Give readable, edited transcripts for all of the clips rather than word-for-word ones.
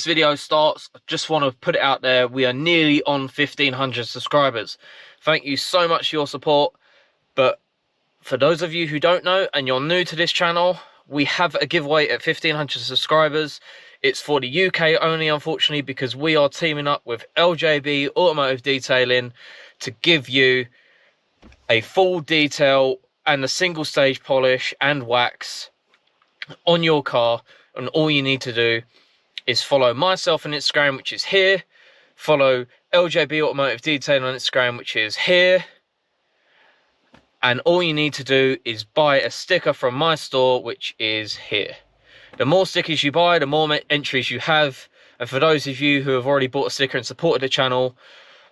this video starts, I just want to put it out there. We are nearly on 1,500 subscribers. Thank you so much for your support. But for those of you who don't know and you're new to this channel, we have a giveaway at 1,500 subscribers. It's for the UK only, unfortunately, because we are teaming up with LJB Automotive Detailing to give you a full detail and a single stage polish and wax on your car. And all you need to do is follow myself on Instagram, which is here. Follow LJB Automotive Detailing on Instagram, which is here. And all you need to do is buy a sticker from my store, which is here. The more stickers you buy, the more entries you have. And for those of you who have already bought a sticker and supported the channel,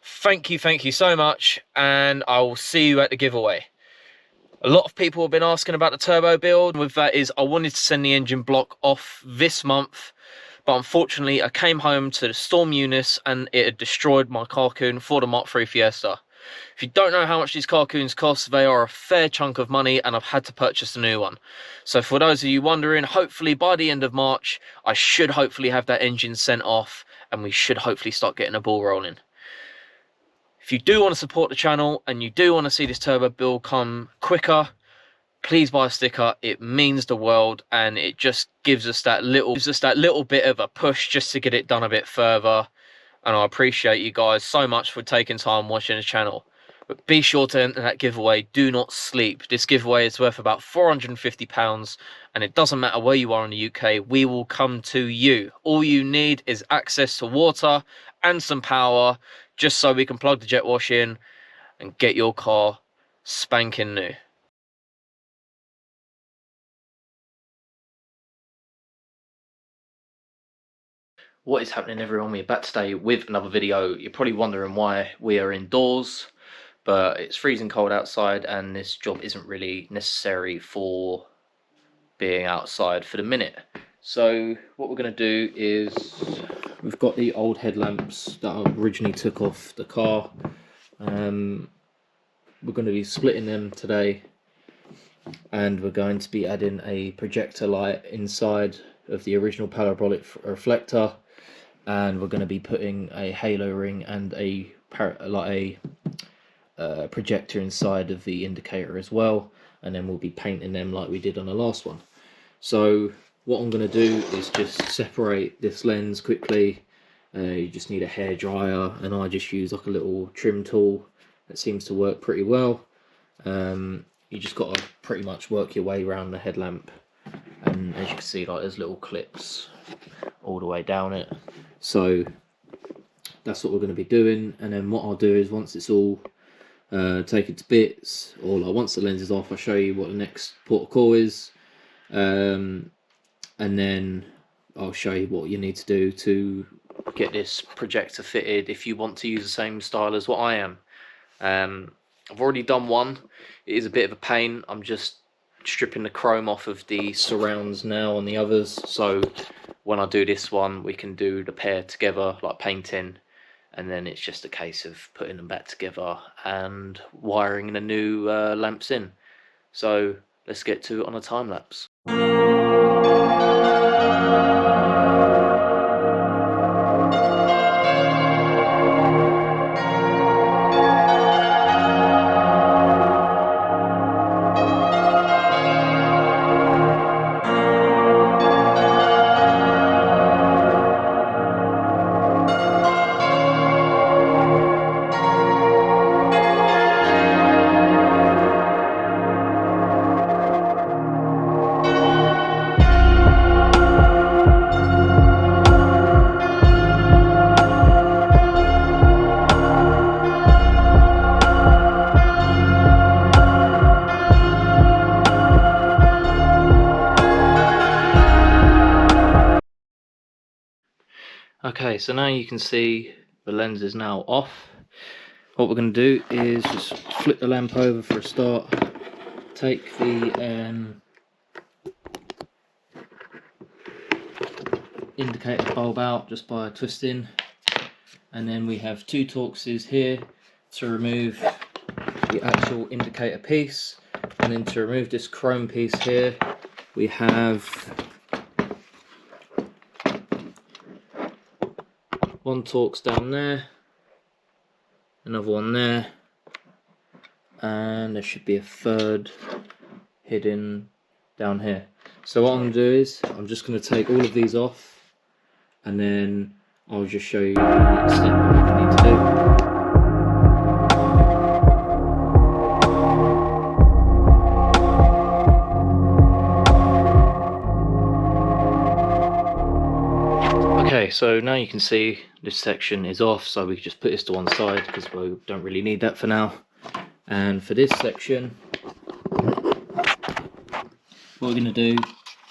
thank you so much. And I will see you at the giveaway. A lot of people have been asking about the turbo build. With that is, I wanted to send the engine block off this month, but unfortunately I came home to the Storm Eunice and it had destroyed my carcoon for the Mark III Fiesta. If you don't know how much these carcoons cost, they are a fair chunk of money, and I've had to purchase a new one. So for those of you wondering, hopefully by the end of March, I should hopefully have that engine sent off, and we should hopefully start getting a ball rolling. If you do want to support the channel and you do want to see this turbo build come quicker, please buy a sticker. It means the world, and it just gives us that little bit of a push just to get it done a bit further. And I appreciate you guys so much for taking time watching the channel. But be sure to enter that giveaway. Do not sleep. This giveaway is worth about £450, and it doesn't matter where you are in the UK. We will come to you. All you need is access to water and some power, just so we can plug the jet wash in and get your car spanking new. What is happening, everyone? We're back today with another video. You're probably wondering why we are indoors, but it's freezing cold outside and this job isn't really necessary for being outside for the minute. So what we're going to do is, we've got the old headlamps that I originally took off the car. We're going to be splitting them today, and we're going to be adding a projector light inside of the original parabolic reflector, and we're going to be putting a halo ring and a projector inside of the indicator as well, and then we'll be painting them like we did on the last one. So what I'm going to do is just separate this lens quickly. You just need a hair dryer, and I just use like a little trim tool that seems to work pretty well. You just got to pretty much work your way around the headlamp, and as you can see, like, there's little clips all the way down it. So that's what we're going to be doing. And then what I'll do is, once it's all taken to bits, or like once the lens is off, I'll show you what the next port of call is, and then I'll show you what you need to do to get this projector fitted if you want to use the same style as what I am. I've already done one. It is a bit of a pain. I'm just stripping the chrome off of the surrounds now on the others, so when I do this one we can do the pair together like painting, and then it's just a case of putting them back together and wiring the new lamps in. So let's get to it on a time lapse. Okay, so now you can see the lens is now off. What we're going to do is just flip the lamp over for a start, take the indicator bulb out just by twisting, and then we have two Torxes here to remove the actual indicator piece, and then to remove this chrome piece here we have one Torx down there, another one there, and there should be a third hidden down here. So what I'm going to do is I'm just going to take all of these off, and then I'll just show you the next step of what we need to do. Okay, so now you can see this section is off, so we can just put this to one side because we don't really need that for now. And for this section, what we're going to do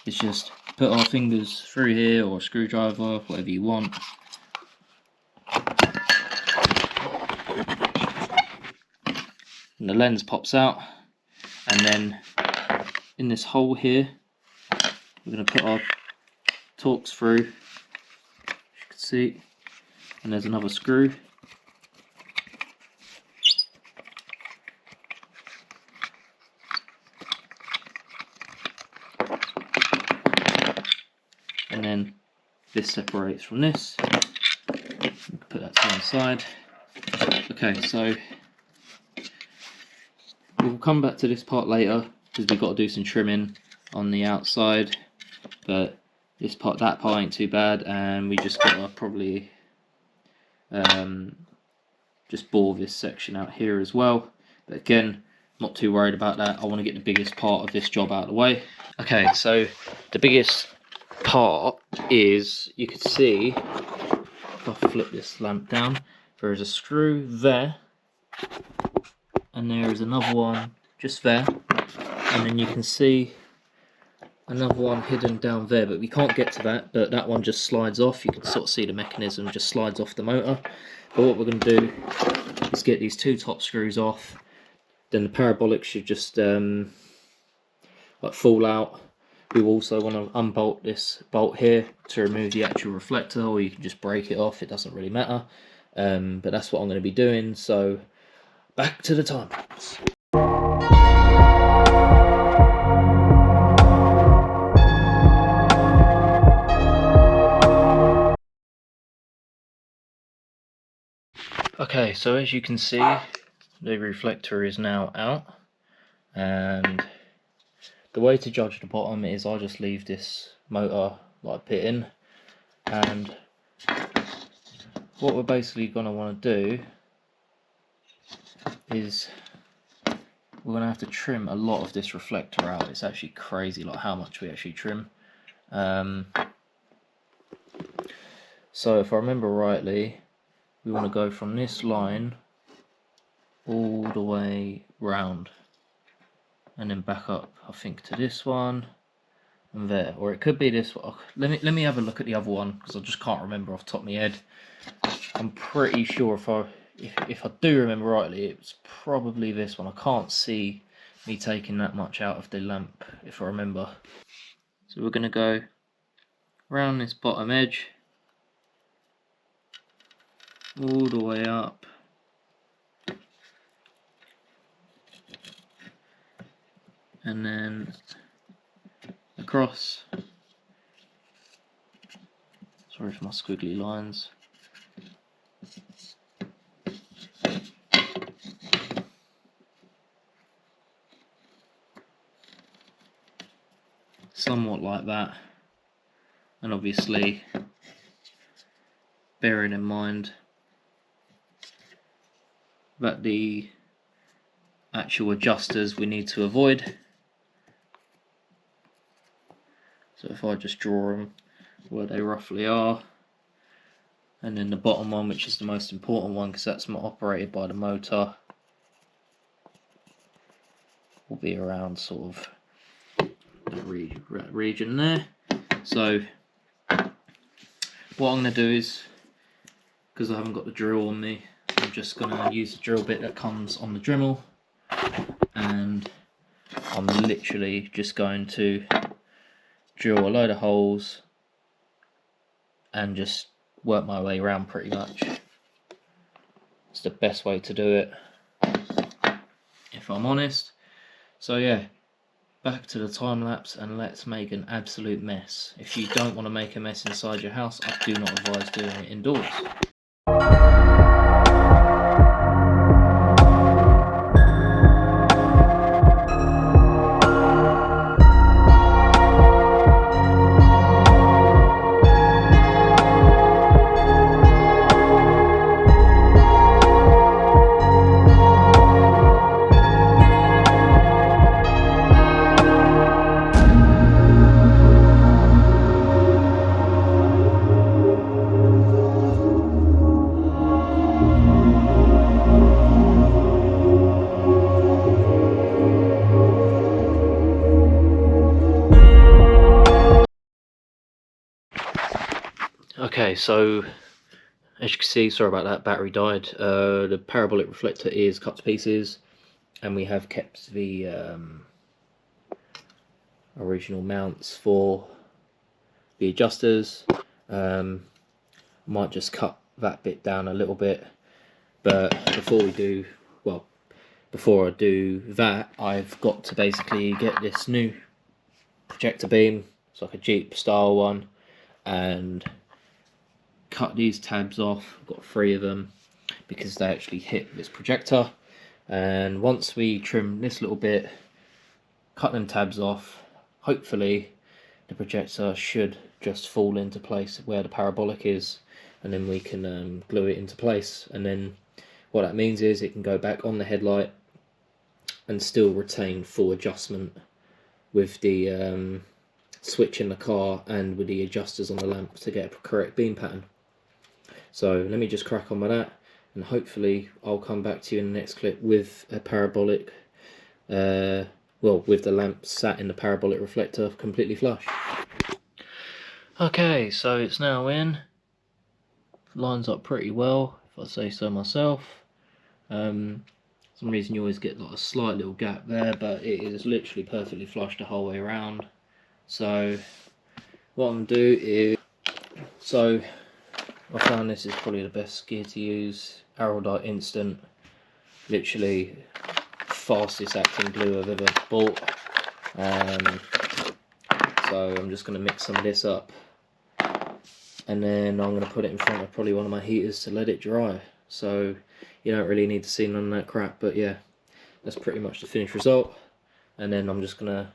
is just put our fingers through here, or a screwdriver, whatever you want. And the lens pops out, and then in this hole here, we're going to put our Torx through, as you can see, and there's another screw. And then this separates from this. Put that to one side. Okay, so we'll come back to this part later because we've got to do some trimming on the outside, but that part ain't too bad, and we just got to probably just bore this section out here as well. But again, not too worried about that. I want to get the biggest part of this job out of the way. Okay, so the biggest part is, you can see if I flip this lamp down, there is a screw there, and there is another one just there, and then you can see another one hidden down there, but we can't get to that, but that one just slides off. You can sort of see the mechanism just slides off the motor. But what we're going to do is get these two top screws off, then the parabolic should just like fall out. We also want to unbolt this bolt here to remove the actual reflector, or you can just break it off, it doesn't really matter. But that's what I'm going to be doing, so back to the time. Okay, so as you can see, the reflector is now out, and the way to judge the bottom is I just leave this motor like pit in, and what we're basically going to want to do is we're going to have to trim a lot of this reflector out. It's actually crazy like how much we actually trim. So if I remember rightly, we want to go from this line all the way round and then back up, I think, to this one and there, or it could be this one. Let me have a look at the other one because I just can't remember off the top of my head. I'm pretty sure if I do remember rightly, it's probably this one. I can't see me taking that much out of the lamp if I remember. So we're going to go around this bottom edge all the way up, and then across. Sorry for my squiggly lines. Somewhat like that, and obviously bearing in mind that the actual adjusters we need to avoid. So if I just draw them where they roughly are, and then the bottom one, which is the most important one because that's not operated by the motor, will be around sort of the region there. So what I'm going to do is, because I haven't got the drill on me, I'm just going to use the drill bit that comes on the Dremel, and I'm literally just going to drill a load of holes and just work my way around pretty much. It's the best way to do it, if I'm honest. So yeah, back to the time lapse and let's make an absolute mess. If you don't want to make a mess inside your house, I do not advise doing it indoors. Okay, so as you can see, sorry about that, battery died. The parabolic reflector is cut to pieces, and we have kept the original mounts for the adjusters. Might just cut that bit down a little bit, but before I do that, I've got to basically get this new projector beam. It's like a Jeep style one, and cut these tabs off. I've got 3 of them because they actually hit this projector, and once we trim this little bit, cut them tabs off, hopefully the projector should just fall into place where the parabolic is, and then we can glue it into place. And then what that means is it can go back on the headlight and still retain full adjustment with the switch in the car and with the adjusters on the lamp to get a correct beam pattern. So let me just crack on with that, and hopefully I'll come back to you in the next clip with a parabolic, with the lamp sat in the parabolic reflector completely flush. Okay, so it's now in. Lines up pretty well, if I say so myself. For some reason you always get like a slight little gap there, but it is literally perfectly flush the whole way around. So what I'm going to do is, I found this is probably the best gear to use. Araldite Instant, literally fastest acting glue I've ever bought. So I'm just going to mix some of this up, and then I'm going to put it in front of probably one of my heaters to let it dry. So you don't really need to see none of that crap, but yeah, that's pretty much the finished result. And then I'm just going to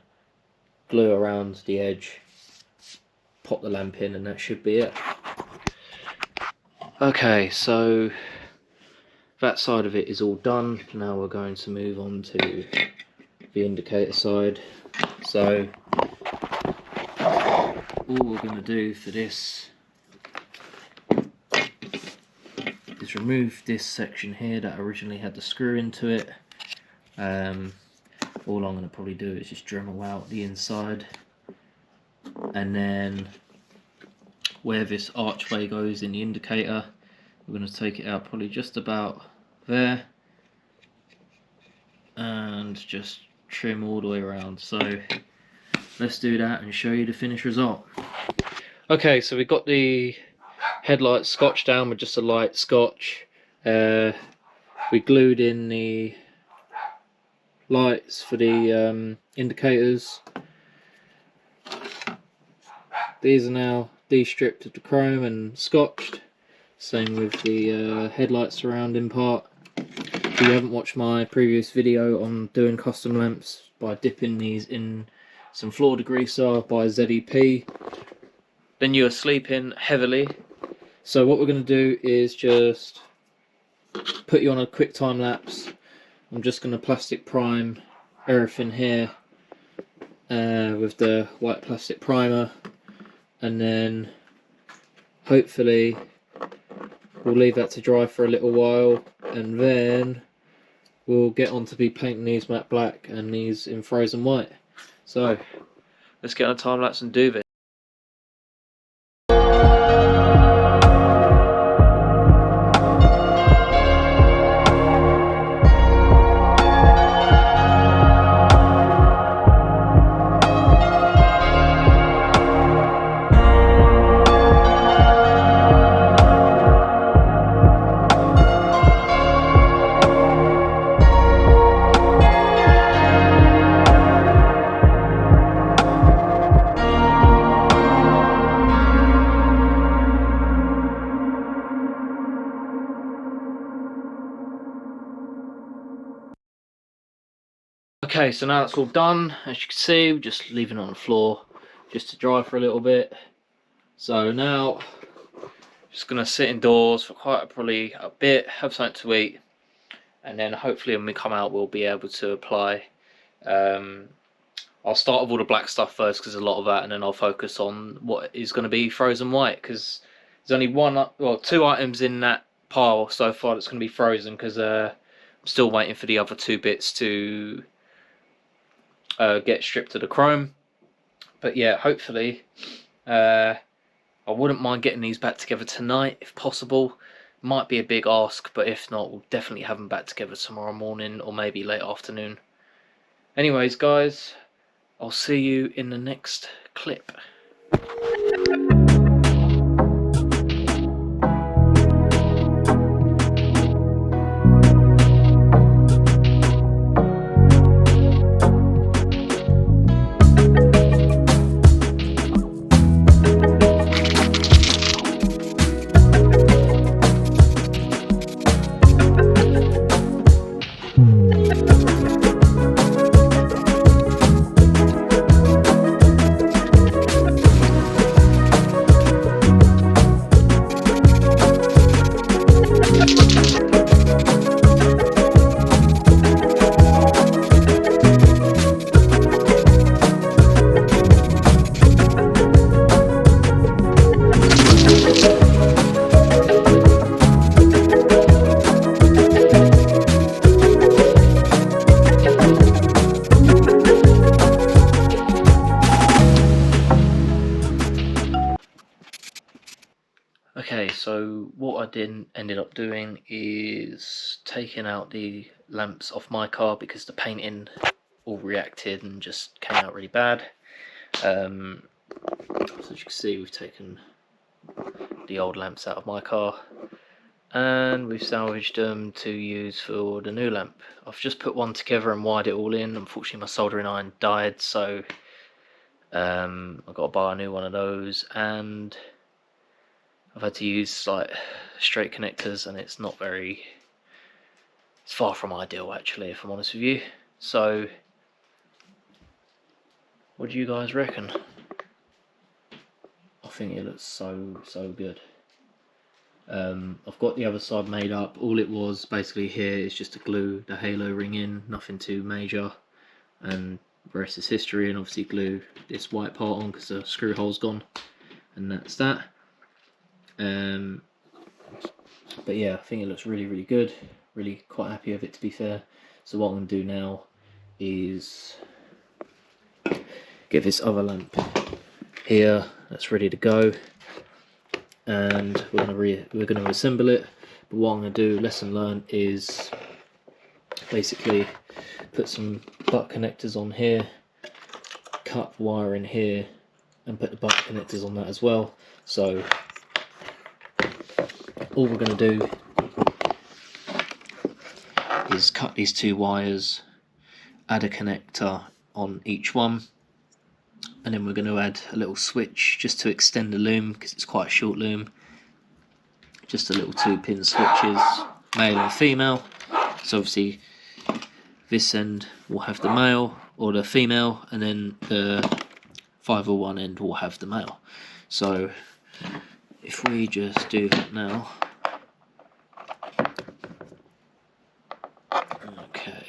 glue around the edge, pop the lamp in, and that should be it. Okay, so that side of it is all done. Now we're going to move on to the indicator side. So all we're going to do for this is remove this section here that originally had the screw into it. All I'm going to probably do is just Dremel out the inside, and then where this archway goes in the indicator, we're going to take it out probably just about there and just trim all the way around. So let's do that and show you the finished result. Okay, so we've got the headlights scotched down with just a light scotch. We glued in the lights for the indicators. These are now de-stripped of the chrome and scotched. Same with the headlight surrounding part. If you haven't watched my previous video on doing custom lamps by dipping these in some floor degreaser by ZEP, then you are sleeping heavily. So what we're going to do is just put you on a quick time lapse. I'm just going to plastic prime everything here with the white plastic primer, and then hopefully we'll leave that to dry for a little while, and then we'll get on to be painting these matte black and these in frozen white. So let's get on a time lapse and do this. Okay, so now that's all done. As you can see, we're just leaving it on the floor just to dry for a little bit. So now, just gonna sit indoors for probably a bit, have something to eat, and then hopefully when we come out we'll be able to apply. I'll start with all the black stuff first because there's a lot of that, and then I'll focus on what is going to be frozen white, because there's only two items in that pile so far that's going to be frozen, because I'm still waiting for the other two bits to get stripped of the chrome. But yeah, hopefully I wouldn't mind getting these back together tonight if possible. Might be a big ask, but if not, we'll definitely have them back together tomorrow morning or maybe late afternoon. Anyways guys, I'll see you in the next clip. Okay, so what I ended up doing is taking out the lamps off my car because the painting all reacted and just came out really bad. So as you can see, we've taken the old lamps out of my car and we've salvaged them to use for the new lamp. I've just put one together and wired it all in. Unfortunately my soldering iron died, so I've got to buy a new one of those, and I've had to use like straight connectors, and it's far from ideal actually, if I'm honest with you. So what do you guys reckon? I think it looks so good. I've got the other side made up. All it was basically here is just to glue the halo ring in, nothing too major, and the rest is history, and obviously glue this white part on because the screw hole's gone, and that's that. But yeah, I think it looks really good, really quite happy with it, to be fair. So what I'm going to do now is get this other lamp here that's ready to go, and we're going to assemble it. But what I'm going to do, lesson learned, is basically put some butt connectors on here, cut wire in here, and put the butt connectors on that as well. So all we're going to do is cut these two wires, add a connector on each one, and then we're going to add a little switch just to extend the loom because it's quite a short loom. Just a little 2-pin switches, male and female. So obviously this end will have the male or the female, and then the 501 end will have the male. So if we just do that now. Okay.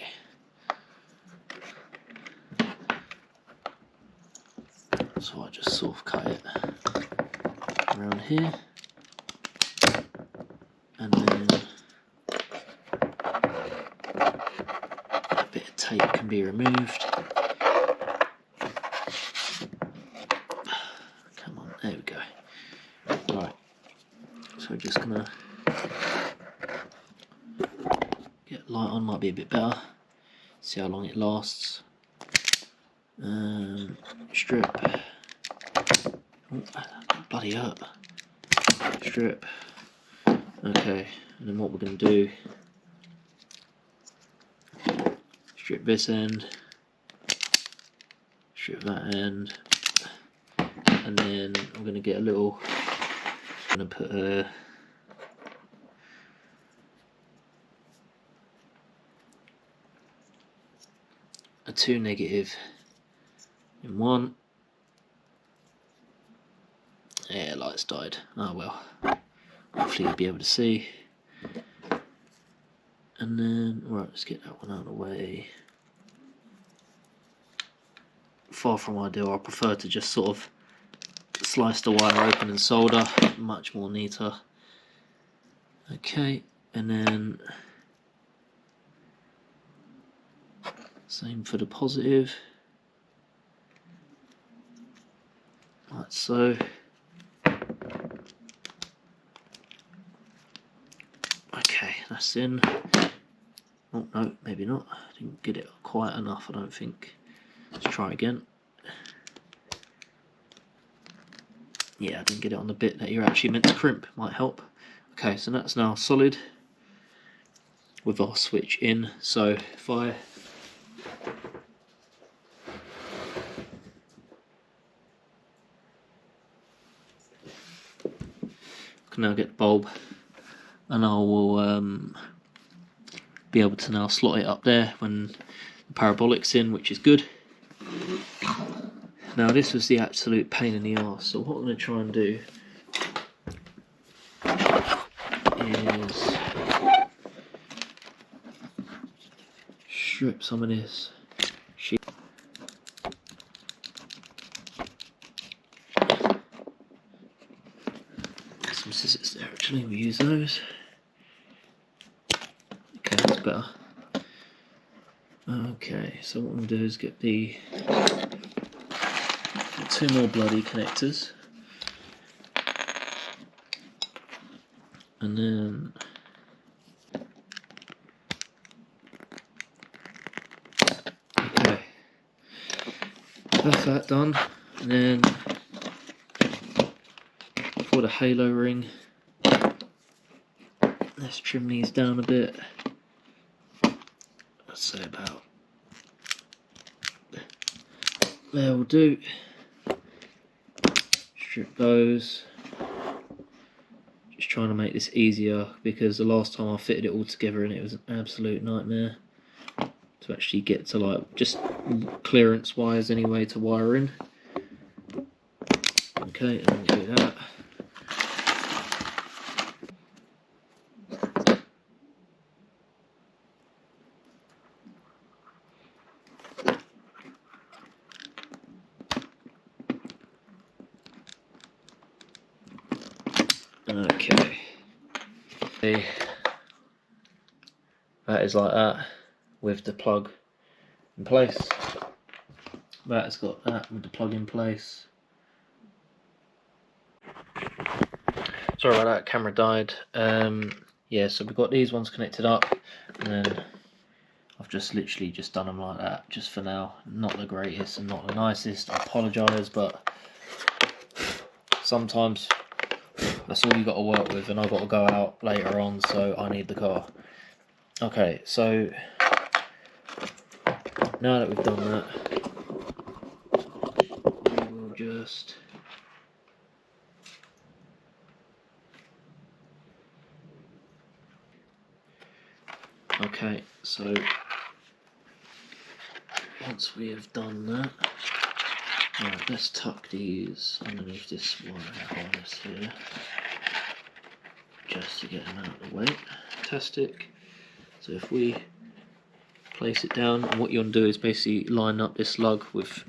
So I just sort of cut it around here, and then a bit of tape can be removed. Come on, there we go. Right, so we're just gonna get light on, might be a bit better. See how long it lasts. Strip. Oh, bloody hurt. Strip. Okay, and then what we're going to do, strip this end, strip that end, and then I'm going to get a little, I'm going to put a 2 negative in one. Yeah, lights died. Oh well. Hopefully you'll be able to see. And then, right, let's get that one out of the way. Far from ideal. I prefer to just sort of slice the wire open and solder. Much more neater. Okay, and then same for the positive. Like so. Okay, that's in. Oh no, maybe not. I didn't get it quite enough, I don't think. Let's try again. Yeah, I didn't get it on the bit that you're actually meant to crimp. Might help. Okay, so that's now solid with our switch in. So if I can now get the bulb, and I will be able to now slot it up there when the parabolic's in, which is good. Now this was the absolute pain in the arse, so what I'm going to try and do is strip some of this sheet. Some scissors there actually, we use those. Okay, that's better. Okay, so what I'm going to do is get the 2 more bloody connectors, and then okay, that's that done. And then for the halo ring, let's trim these down a bit. Let's say about there will do. Strip those. Just trying to make this easier, because the last time I fitted it all together and it was an absolute nightmare to actually get to, like, just clearance wise anyway, to wire in. Okay, and then do that. Okay, that is like that with the plug in place. That has got that with the plug in place. Sorry about that, camera died. Yeah, so we've got these ones connected up, and then I've just literally just done them like that, just for now. Not the greatest and not the nicest, I apologise, but sometimes that's all you got to work with, and I've got to go out later on, so I need the car. Okay, so now that we've done that, we will just okay, so once we have done that, right, let's tuck these underneath this wire harness here, just to get them out of the way. Fantastic. So if we place it down, and what you want to do is basically line up this lug with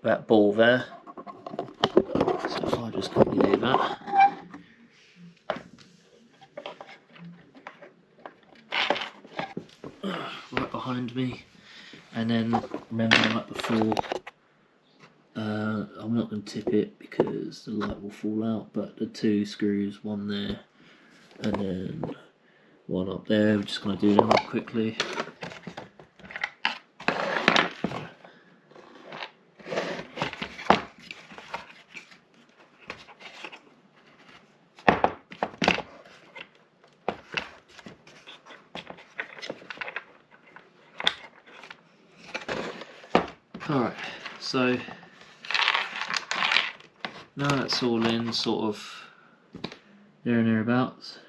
that ball there. So if I just copy that, right behind me, and then remember, like before, I'm not going to tip it because the light will fall out, but the 2 screws, one there and then one up there, we're just going to do them up quickly. Alright, so now that's all in, sort of there and thereabouts.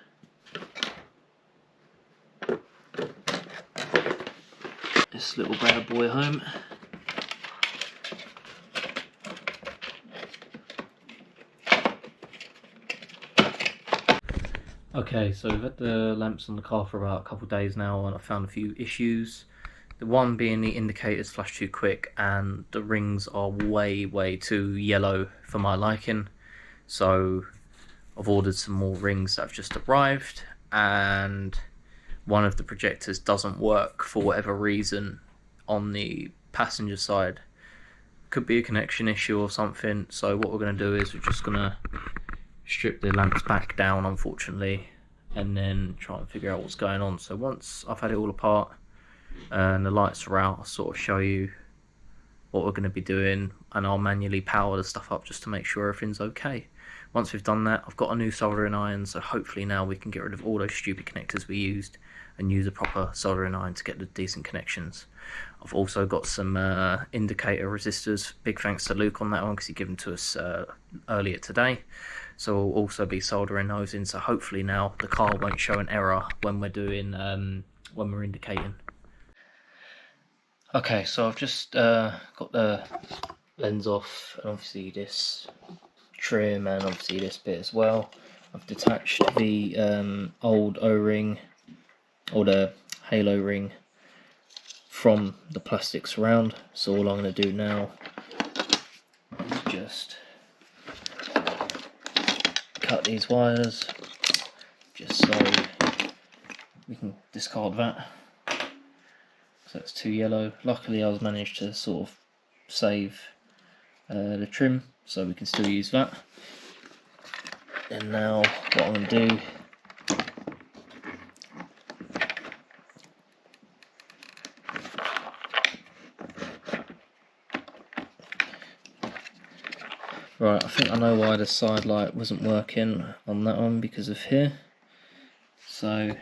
this little bad boy home. Okay, so we've had the lamps on the car for about a couple of days now, and I found a few issues. The one being the indicators flash too quick, and the rings are way too yellow for my liking. So I've ordered some more rings that have just arrived, and one of the projectors doesn't work for whatever reason on the passenger side. Could be a connection issue or something. So what we're going to do is we're just going to strip the lamps back down, unfortunately, and then try and figure out what's going on. So once I've had it all apart and the lights are out, I'll sort of show you what we're going to be doing, and I'll manually power the stuff up just to make sure everything's okay. Once we've done that, I've got a new soldering iron, so hopefully now we can get rid of all those stupid connectors we used and use a proper soldering iron to get the decent connections. I've also got some indicator resistors. Big thanks to Luke on that one, because he gave them to us earlier today. So we'll also be soldering those in, so hopefully now the car won't show an error when we're doing when we're indicating. Okay, so I've just got the lens off, and obviously this trim, and obviously this bit as well. I've detached the old O-ring, or the halo ring, from the plastic surround. So all I'm going to do now is just cut these wires just so we can discard that. So it's too yellow. Luckily I was managed to sort of save the trim, so we can still use that. And now what I'm going to do right, I think I know why the side light wasn't working on that one, because of here. So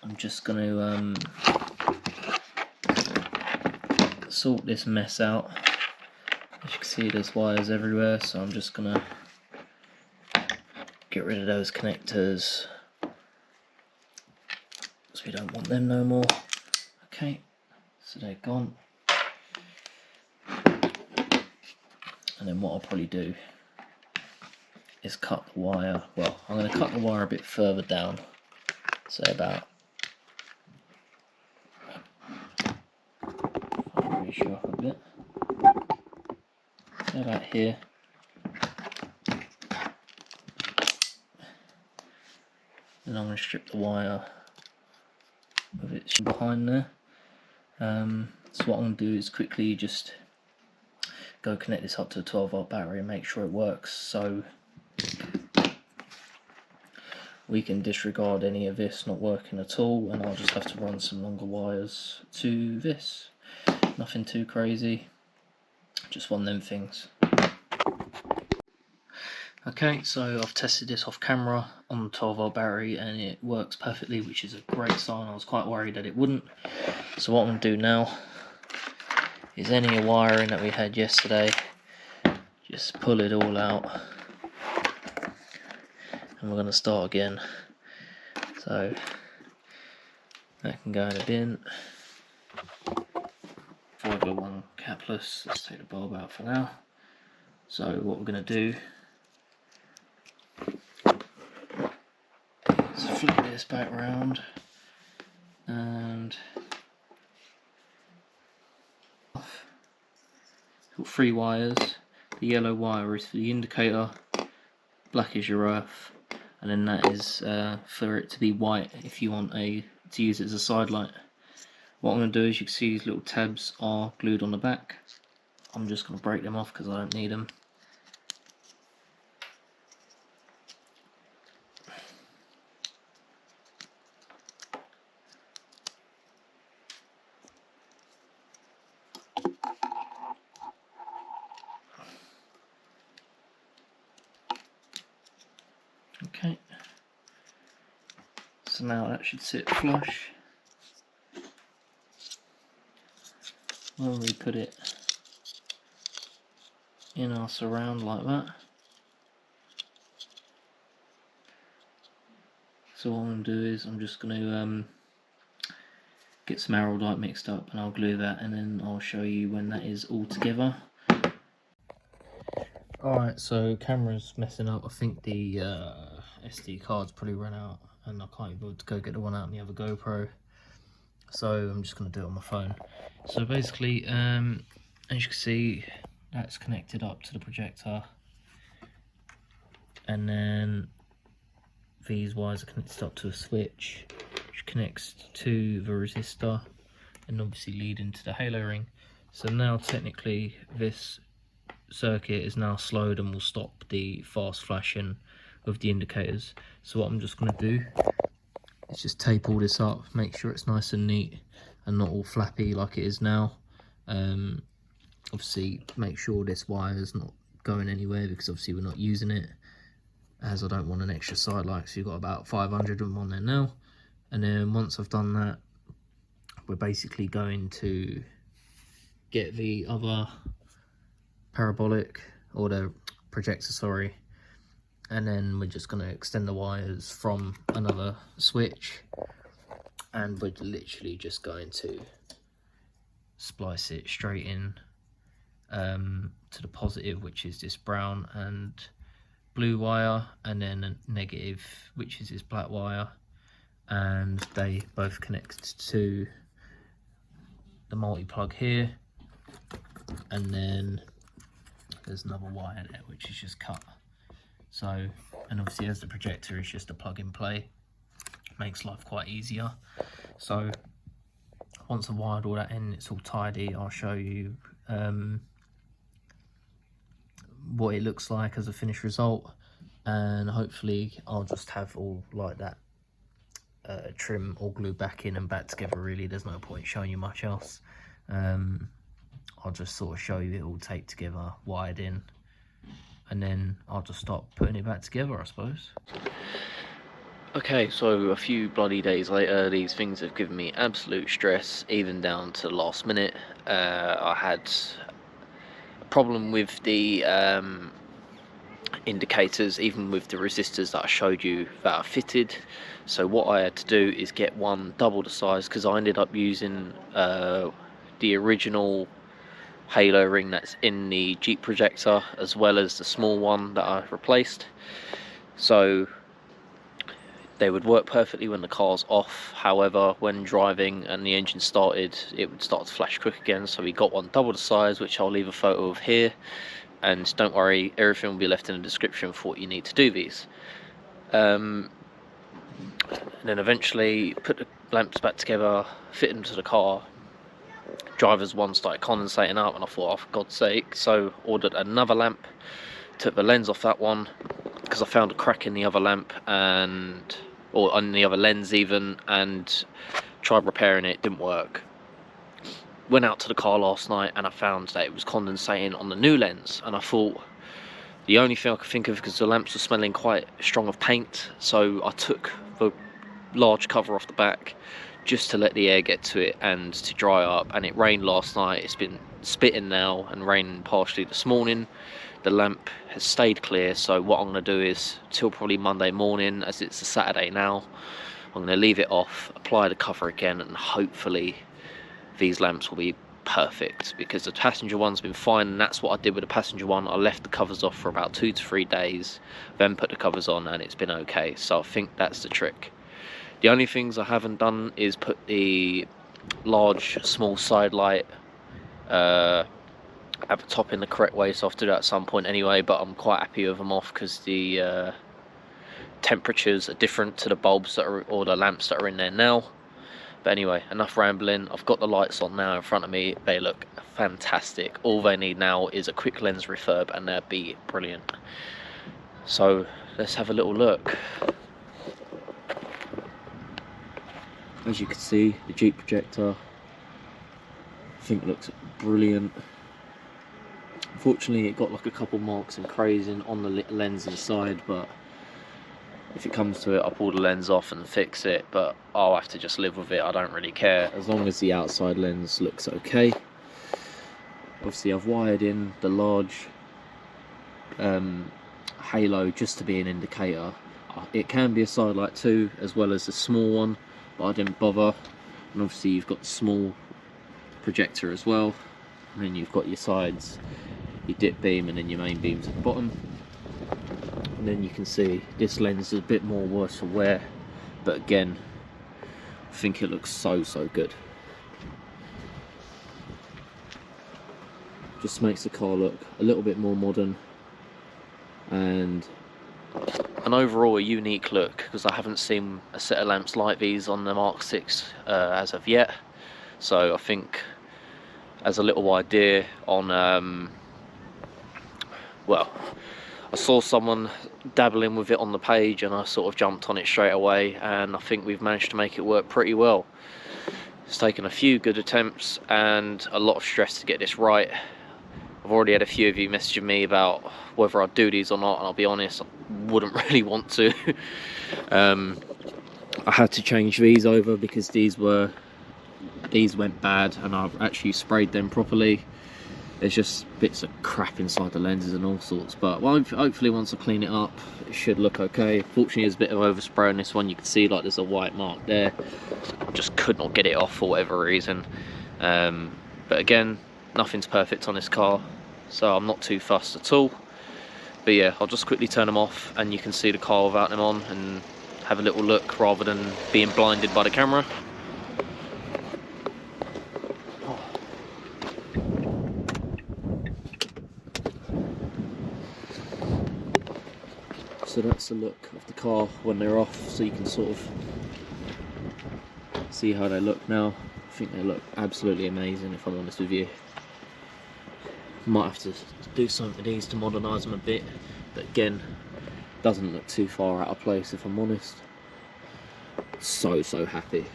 I'm just going to sort this mess out. As you can see, there's wires everywhere, so I'm just going to get rid of those connectors, so we don't want them no more. Okay, so they're gone. And then what I'll probably do is cut the wire. Well, I'm going to cut the wire a bit further down, say about, I'll reach you up a bit, say about here. Then I'm going to strip the wire with it behind there. So what I'm going to do is quickly just go connect this up to a 12-volt battery and make sure it works, so we can disregard any of this not working at all, and I'll just have to run some longer wires to this. Nothing too crazy, just one of them things. Okay, so I've tested this off camera on the 12-volt battery and it works perfectly, which is a great sign. I was quite worried that it wouldn't. So what I'm going to do now is any wiring that we had yesterday, just pull it all out, and we're going to start again. So that can go in a bin. Before I go one capless, let's take the bulb out for now. So what we're going to do is flip this back round, and got 3 wires. The yellow wire is for the indicator, black is your earth, and then that is for it to be white if you want to use it as a side light. What I'm going to do is, you can see these little tabs are glued on the back. I'm just going to break them off because I don't need them. Okay, so now that should sit flush when we put it in our surround like that. So what I'm going to do is I'm just going to get some araldite mixed up and I'll glue that, and then I'll show you when that is all together. Alright, so camera's messing up. I think the SD card's probably run out and I can't even go get the one out on the other GoPro. So I'm just going to do it on my phone. So basically, as you can see, that's connected up to the projector. And then these wires are connected up to a switch, which connects to the resistor and obviously lead into the halo ring. So now technically this circuit is now slowed and will stop the fast flashing of the indicators. So what I'm just going to do is just tape all this up, make sure it's nice and neat and not all flappy like it is now. Obviously make sure this wire is not going anywhere, because obviously we're not using it, as I don't want an extra side light. So you've got about 500 of them on there now. And then once I've done that, we're basically going to get the other parabolic, or the projector, sorry, and then we're just going to extend the wires from another switch, and we're literally just going to splice it straight in to the positive, which is this brown and blue wire, and then a negative, which is this black wire, and they both connect to the multi-plug here. And then there's another wire there which is just cut. So, and obviously as the projector is just a plug and play, makes life quite easier. So once I've wired all that in, it's all tidy, I'll show you what it looks like as a finished result, and hopefully I'll just have all like that trim all glued back in and back together. Really, there's no point showing you much else. I'll just sort of show you it all taped together, wired in, and then I'll just start putting it back together, I suppose. Okay, so a few bloody days later, these things have given me absolute stress, even down to the last minute. I had a problem with the indicators, even with the resistors that I showed you that are fitted. So what I had to do is get one double the size, because I ended up using the original halo ring that's in the Jeep projector, as well as the small one that I replaced. So they would work perfectly when the car's off. However, when driving and the engine started, it would start to flash quick again. So we got one double the size, which I'll leave a photo of here. And don't worry, everything will be left in the description for what you need to do these. And then eventually put the lamps back together, fit them to the car. Driver's one started condensating up, and I thought, oh, for God's sake. So ordered another lamp, took the lens off that one, because I found a crack in the other lamp, or on the other lens even, and tried repairing it, didn't work. Went out to the car last night and I found that it was condensating on the new lens, and I thought the only thing I could think of, because the lamps were smelling quite strong of paint, so I took the large cover off the back just to let the air get to it and to dry up. And it rained last night, it's been spitting now and raining partially this morning. The lamp has stayed clear, so what I'm going to do is, till probably Monday morning, as it's a Saturday now, I'm going to leave it off, apply the cover again, and hopefully these lamps will be perfect, because the passenger one's been fine, and that's what I did with the passenger one. I left the covers off for about 2 to 3 days, then put the covers on, and it's been okay. So I think that's the trick. The only things I haven't done is put the large small side light at the top in the correct way, so I'll have to do that at some point anyway, but I'm quite happy with them off, because the temperatures are different to the bulbs that are, or the lamps that are in there now. But anyway, enough rambling. I've got the lights on now in front of me. They look fantastic. All they need now is a quick lens refurb and they'll be brilliant. So let's have a little look. As you can see, the Jeep projector, I think, looks brilliant. Unfortunately, it got like a couple marks and crazing on the lens inside, but if it comes to it, I'll pull the lens off and fix it, but I'll have to just live with it. I don't really care, as long as the outside lens looks okay. Obviously, I've wired in the large halo just to be an indicator. It can be a side light too, as well as the small one, but I didn't bother. and obviously you've got the small projector as well, and then you've got your sides, your dip beam, and then your main beams at the bottom. And then you can see this lens is a bit more worse for wear, but again, I think it looks so good. Just makes the car look a little bit more modern and an overall a unique look, because I haven't seen a set of lamps like these on the Mark 6 as of yet. So I think, as a little idea on well, I saw someone dabbling with it on the page and I sort of jumped on it straight away, and I think we've managed to make it work pretty well. It's taken a few good attempts and a lot of stress to get this right. I've already had a few of you messaging me about whether I'd do these or not, and I'll be honest, I wouldn't really want to. I had to change these over because these went bad, and I've actually sprayed them properly. There's just bits of crap inside the lenses and all sorts, but well, hopefully once I clean it up, it should look okay. Fortunately, there's a bit of overspray on this one. You can see like there's a white mark there. I just could not get it off for whatever reason. But again, nothing's perfect on this car, so I'm not too fussed at all. But yeah, I'll just quickly turn them off and you can see the car without them on and have a little look rather than being blinded by the camera. So that's the look of the car when they're off, so you can sort of see how they look now. I think they look absolutely amazing, if I'm honest with you. Might have to do something with these to modernise them a bit, but again, doesn't look too far out of place, if I'm honest. So happy.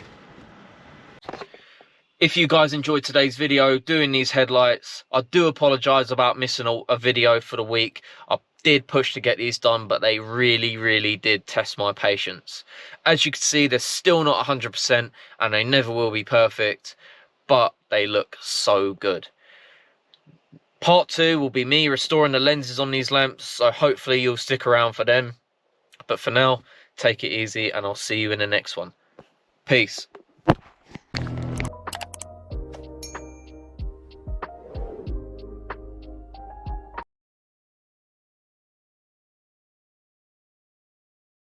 If you guys enjoyed today's video doing these headlights, I do apologise about missing a video for the week. I did push to get these done, but they really did test my patience. As you can see, they're still not 100% and they never will be perfect, but they look so good. Part 2 will be me restoring the lenses on these lamps, so hopefully you'll stick around for them. But for now, take it easy and I'll see you in the next one. Peace.